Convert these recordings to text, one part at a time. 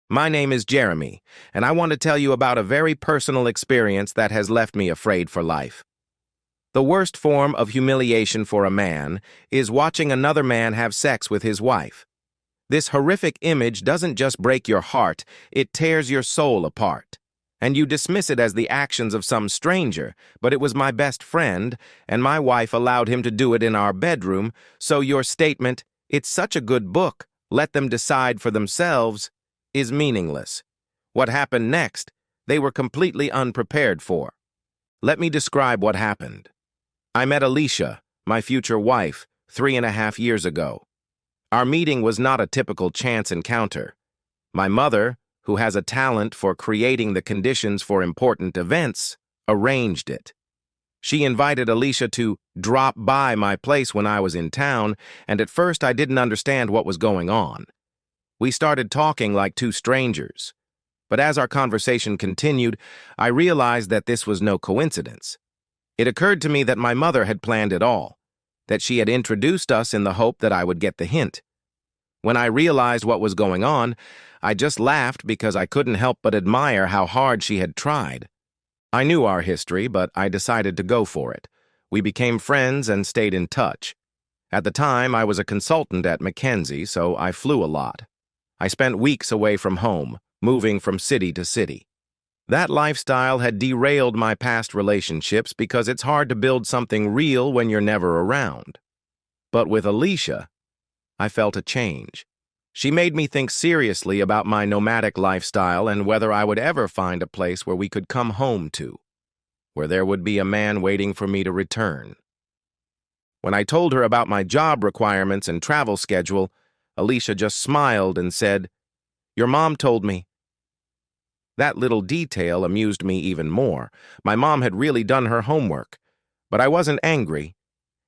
My name is Jeremy, and I want to tell you about a very personal experience that has left me afraid for life. The worst form of humiliation for a man is watching another man have sex with his wife. This horrific image doesn't just break your heart, it tears your soul apart. And you dismiss it as the actions of some stranger, but it was my best friend, and my wife allowed him to do it in our bedroom, so your statement, "It's such a good book, let them decide for themselves," is meaningless. What happened next, they were completely unprepared for. Let me describe what happened. I met Alicia, my future wife, 3.5 years ago. Our meeting was not a typical chance encounter. My mother, who has a talent for creating the conditions for important events, arranged it. She invited Alicia to drop by my place when I was in town, and at first I didn't understand what was going on. We started talking like two strangers. But as our conversation continued, I realized that this was no coincidence. It occurred to me that my mother had planned it all, that she had introduced us in the hope that I would get the hint. When I realized what was going on, I just laughed because I couldn't help but admire how hard she had tried. I knew our history, but I decided to go for it. We became friends and stayed in touch. At the time, I was a consultant at McKinsey, so I flew a lot. I spent weeks away from home, moving from city to city. That lifestyle had derailed my past relationships because it's hard to build something real when you're never around. But with Alicia, I felt a change. She made me think seriously about my nomadic lifestyle and whether I would ever find a place where we could come home to, where there would be a man waiting for me to return. When I told her about my job requirements and travel schedule, Alicia just smiled and said, "Your mom told me." That little detail amused me even more. My mom had really done her homework. But I wasn't angry.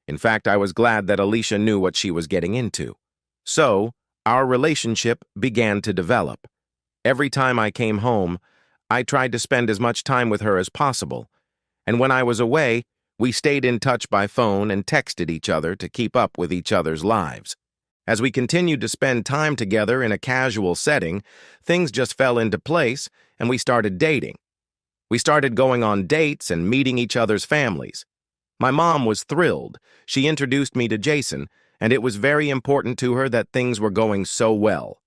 In fact, I was glad that Alicia knew what she was getting into. So, our relationship began to develop. Every time I came home, I tried to spend as much time with her as possible. And when I was away, we stayed in touch by phone and texted each other to keep up with each other's lives. As we continued to spend time together in a casual setting, things just fell into place and we started dating. We started going on dates and meeting each other's families. My mom was thrilled. She introduced me to Jason, and it was very important to her that things were going so well.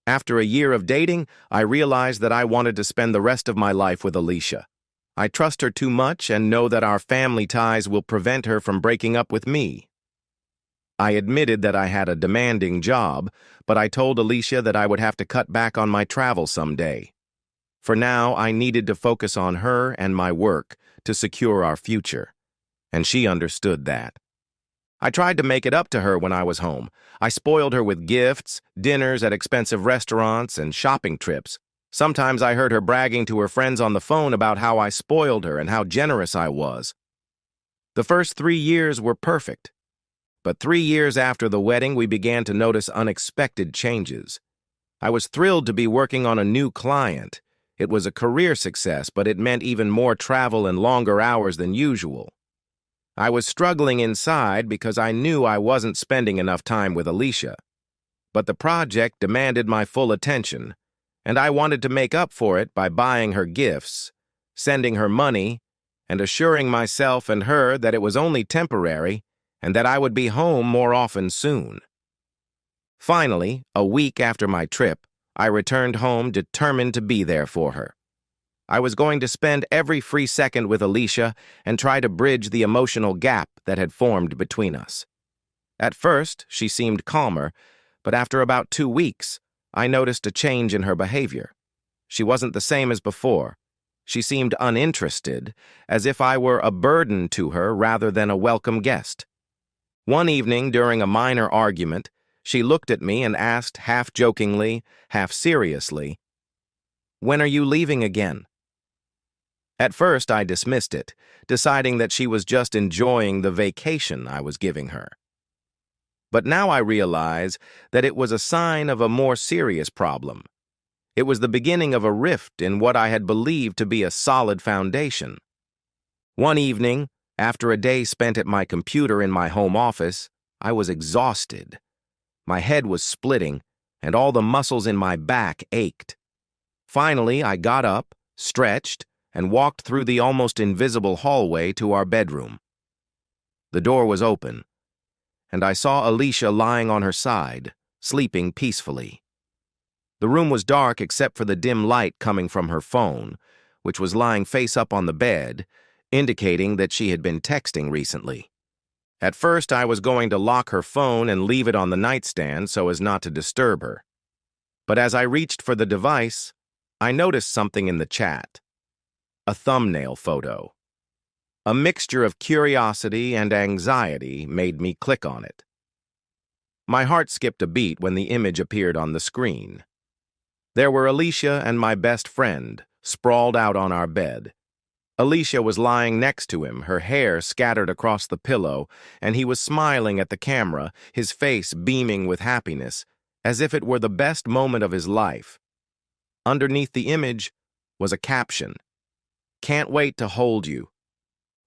After a year of dating, I realized that I wanted to spend the rest of my life with Alicia. I trust her too much and know that our family ties will prevent her from breaking up with me. I admitted that I had a demanding job, but I told Alicia that I would have to cut back on my travel someday. For now, I needed to focus on her and my work to secure our future, and she understood that. I tried to make it up to her when I was home. I spoiled her with gifts, dinners at expensive restaurants, and shopping trips. Sometimes I heard her bragging to her friends on the phone about how I spoiled her and how generous I was. The first 3 years were perfect. But 3 years after the wedding, we began to notice unexpected changes. I was thrilled to be working on a new client. It was a career success, but it meant even more travel and longer hours than usual. I was struggling inside because I knew I wasn't spending enough time with Alicia. But the project demanded my full attention, and I wanted to make up for it by buying her gifts, sending her money, and assuring myself and her that it was only temporary and that I would be home more often soon. Finally, a week after my trip, I returned home determined to be there for her. I was going to spend every free second with Alicia and try to bridge the emotional gap that had formed between us. At first, she seemed calmer, but after about 2 weeks, I noticed a change in her behavior. She wasn't the same as before. She seemed uninterested, as if I were a burden to her rather than a welcome guest. One evening, during a minor argument, she looked at me and asked, half jokingly, half seriously, "When are you leaving again?" At first, I dismissed it, deciding that she was just enjoying the vacation I was giving her. But now I realize that it was a sign of a more serious problem. It was the beginning of a rift in what I had believed to be a solid foundation. One evening, after a day spent at my computer in my home office, I was exhausted. My head was splitting, and all the muscles in my back ached. Finally, I got up, stretched, and walked through the almost invisible hallway to our bedroom. The door was open, and I saw Alicia lying on her side, sleeping peacefully. The room was dark except for the dim light coming from her phone, which was lying face up on the bed, indicating that she had been texting recently. At first, I was going to lock her phone and leave it on the nightstand so as not to disturb her. But as I reached for the device, I noticed something in the chat. A thumbnail photo. A mixture of curiosity and anxiety made me click on it. My heart skipped a beat when the image appeared on the screen. There were Alicia and my best friend, sprawled out on our bed. Alicia was lying next to him, her hair scattered across the pillow, and he was smiling at the camera, his face beaming with happiness, as if it were the best moment of his life. Underneath the image was a caption. "Can't wait to hold you."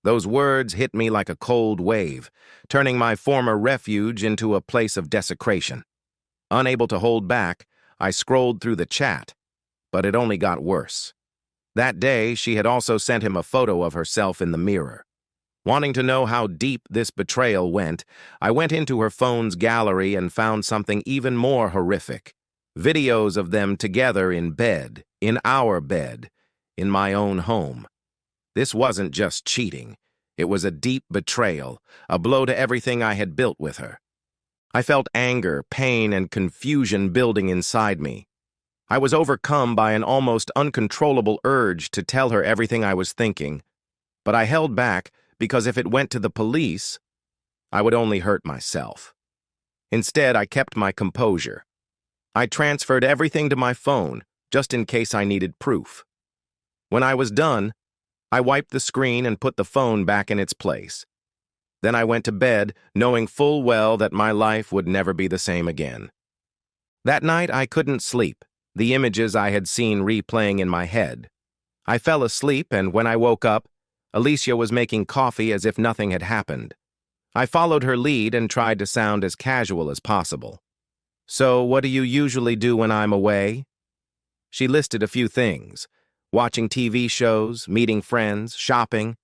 Those words hit me like a cold wave, turning my former refuge into a place of desecration. Unable to hold back, I scrolled through the chat, but it only got worse. That day, she had also sent him a photo of herself in the mirror. Wanting to know how deep this betrayal went, I went into her phone's gallery and found something even more horrific. Videos of them together in bed, in our bed, in my own home. This wasn't just cheating. It was a deep betrayal, a blow to everything I had built with her. I felt anger, pain, and confusion building inside me. I was overcome by an almost uncontrollable urge to tell her everything I was thinking, but I held back because if it went to the police, I would only hurt myself. Instead, I kept my composure. I transferred everything to my phone, just in case I needed proof. When I was done, I wiped the screen and put the phone back in its place. Then I went to bed, knowing full well that my life would never be the same again. That night, I couldn't sleep, the images I had seen replaying in my head. I fell asleep, and when I woke up, Alicia was making coffee as if nothing had happened. I followed her lead and tried to sound as casual as possible. "So, what do you usually do when I'm away?" She listed a few things: watching TV shows, meeting friends, shopping.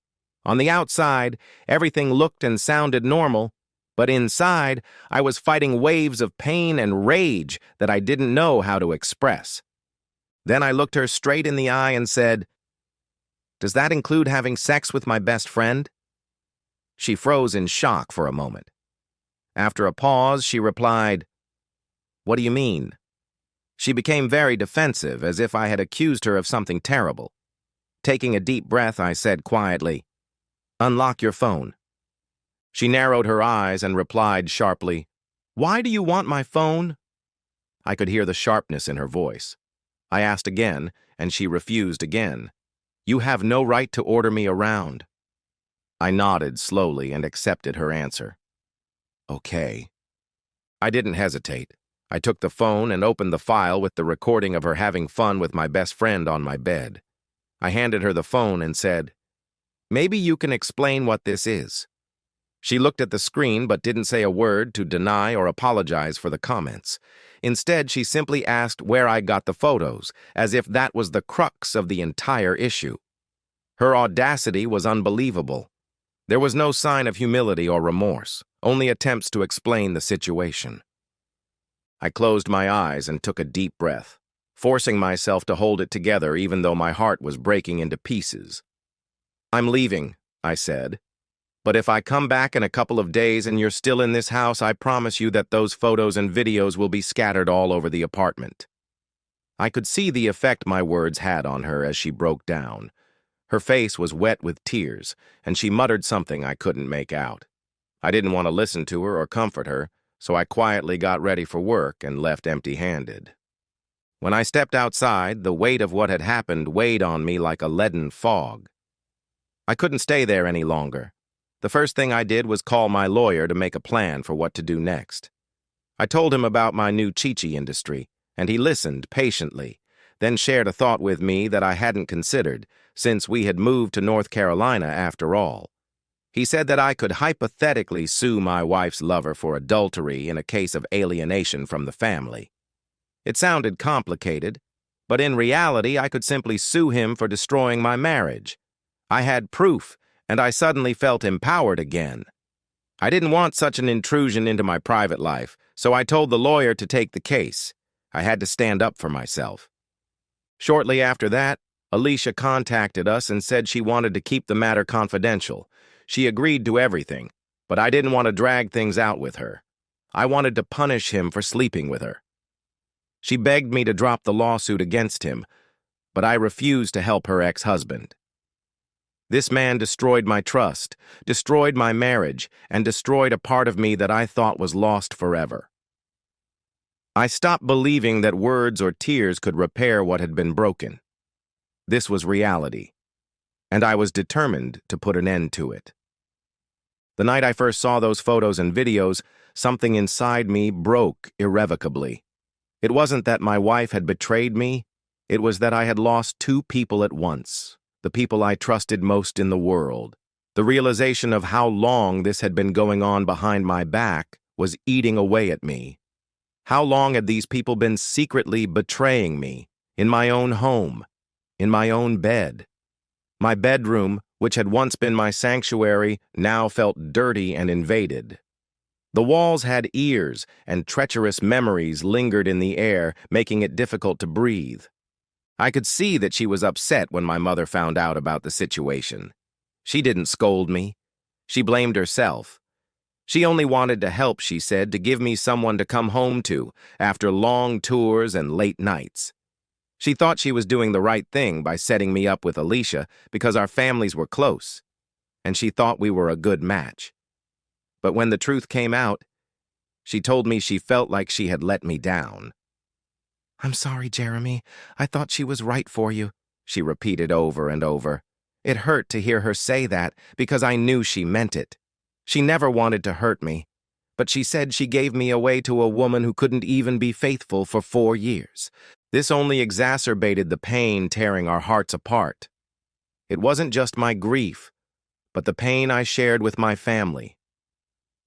On the outside, everything looked and sounded normal, but inside, I was fighting waves of pain and rage that I didn't know how to express. Then I looked her straight in the eye and said, "Does that include having sex with my best friend?" She froze in shock for a moment. After a pause, she replied, "What do you mean?" She became very defensive, as if I had accused her of something terrible. Taking a deep breath, I said quietly, "Unlock your phone." She narrowed her eyes and replied sharply, "Why do you want my phone?" I could hear the sharpness in her voice. I asked again, and she refused again. "You have no right to order me around." I nodded slowly and accepted her answer. "Okay." I didn't hesitate. I took the phone and opened the file with the recording of her having fun with my best friend on my bed. I handed her the phone and said, "Maybe you can explain what this is." She looked at the screen but didn't say a word to deny or apologize for the comments. Instead, she simply asked where I got the photos, as if that was the crux of the entire issue. Her audacity was unbelievable. There was no sign of humility or remorse, only attempts to explain the situation. I closed my eyes and took a deep breath, forcing myself to hold it together even though my heart was breaking into pieces. "I'm leaving," I said. "But if I come back in a couple of days and you're still in this house, I promise you that those photos and videos will be scattered all over the apartment." I could see the effect my words had on her as she broke down. Her face was wet with tears, and she muttered something I couldn't make out. I didn't want to listen to her or comfort her, so I quietly got ready for work and left empty-handed. When I stepped outside, the weight of what had happened weighed on me like a leaden fog. I couldn't stay there any longer. The first thing I did was call my lawyer to make a plan for what to do next. I told him about my new Chi-Chi industry, and he listened patiently, then shared a thought with me that I hadn't considered, since we had moved to North Carolina after all. He said that I could hypothetically sue my wife's lover for adultery in a case of alienation from the family. It sounded complicated, But in reality, I could simply sue him for destroying my marriage. I had proof, and I suddenly felt empowered again. I didn't want such an intrusion into my private life, so I told the lawyer to take the case. I had to stand up for myself. Shortly after that, Alicia contacted us and said she wanted to keep the matter confidential. She agreed to everything, but I didn't want to drag things out with her. I wanted to punish him for sleeping with her. She begged me to drop the lawsuit against him, but I refused to help her ex-husband. This man destroyed my trust, destroyed my marriage, and destroyed a part of me that I thought was lost forever. I stopped believing that words or tears could repair what had been broken. This was reality, and I was determined to put an end to it. The night I first saw those photos and videos, something inside me broke irrevocably. It wasn't that my wife had betrayed me, it was that I had lost two people at once, the people I trusted most in the world. The realization of how long this had been going on behind my back was eating away at me. How long had these people been secretly betraying me, in my own home, in my own bed? My bedroom, which had once been my sanctuary, now felt dirty and invaded. The walls had ears, and treacherous memories lingered in the air, making it difficult to breathe. I could see that she was upset when my mother found out about the situation. She didn't scold me. She blamed herself. She only wanted to help, she said, to give me someone to come home to after long tours and late nights. She thought she was doing the right thing by setting me up with Alicia because our families were close, and she thought we were a good match. But when the truth came out, she told me she felt like she had let me down. "I'm sorry, Jeremy. I thought she was right for you," she repeated over and over. It hurt to hear her say that because I knew she meant it. She never wanted to hurt me, but she said she gave me away to a woman who couldn't even be faithful for 4 years. This only exacerbated the pain tearing our hearts apart. It wasn't just my grief, but the pain I shared with my family.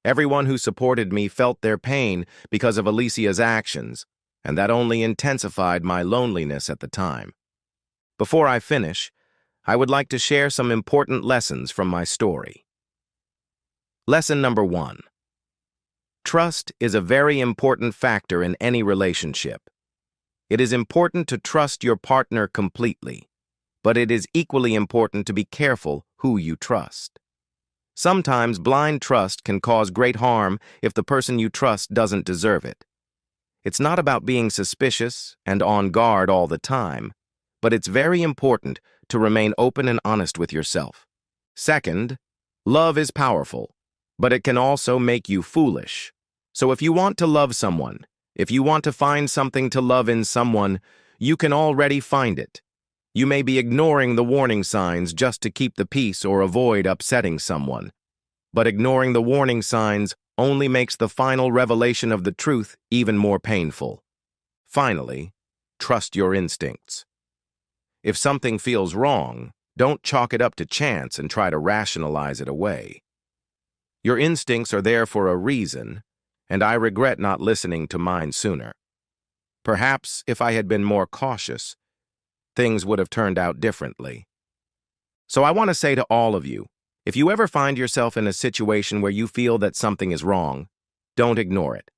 Everyone who supported me felt their pain because of Alicia's actions, and that only intensified my loneliness at the time. Before I finish, I would like to share some important lessons from my story. Lesson number 1. Trust is a very important factor in any relationship. It is important to trust your partner completely, but it is equally important to be careful who you trust. Sometimes blind trust can cause great harm if the person you trust doesn't deserve it. It's not about being suspicious and on guard all the time, but it's very important to remain open and honest with yourself. Second, love is powerful, but it can also make you foolish. So if you want to love someone, if you want to find something to love in someone, you can already find it. You may be ignoring the warning signs just to keep the peace or avoid upsetting someone. But ignoring the warning signs only makes the final revelation of the truth even more painful. Finally, trust your instincts. If something feels wrong, don't chalk it up to chance and try to rationalize it away. Your instincts are there for a reason, and I regret not listening to mine sooner. Perhaps if I had been more cautious, things would have turned out differently. So I want to say to all of you, if you ever find yourself in a situation where you feel that something is wrong, don't ignore it.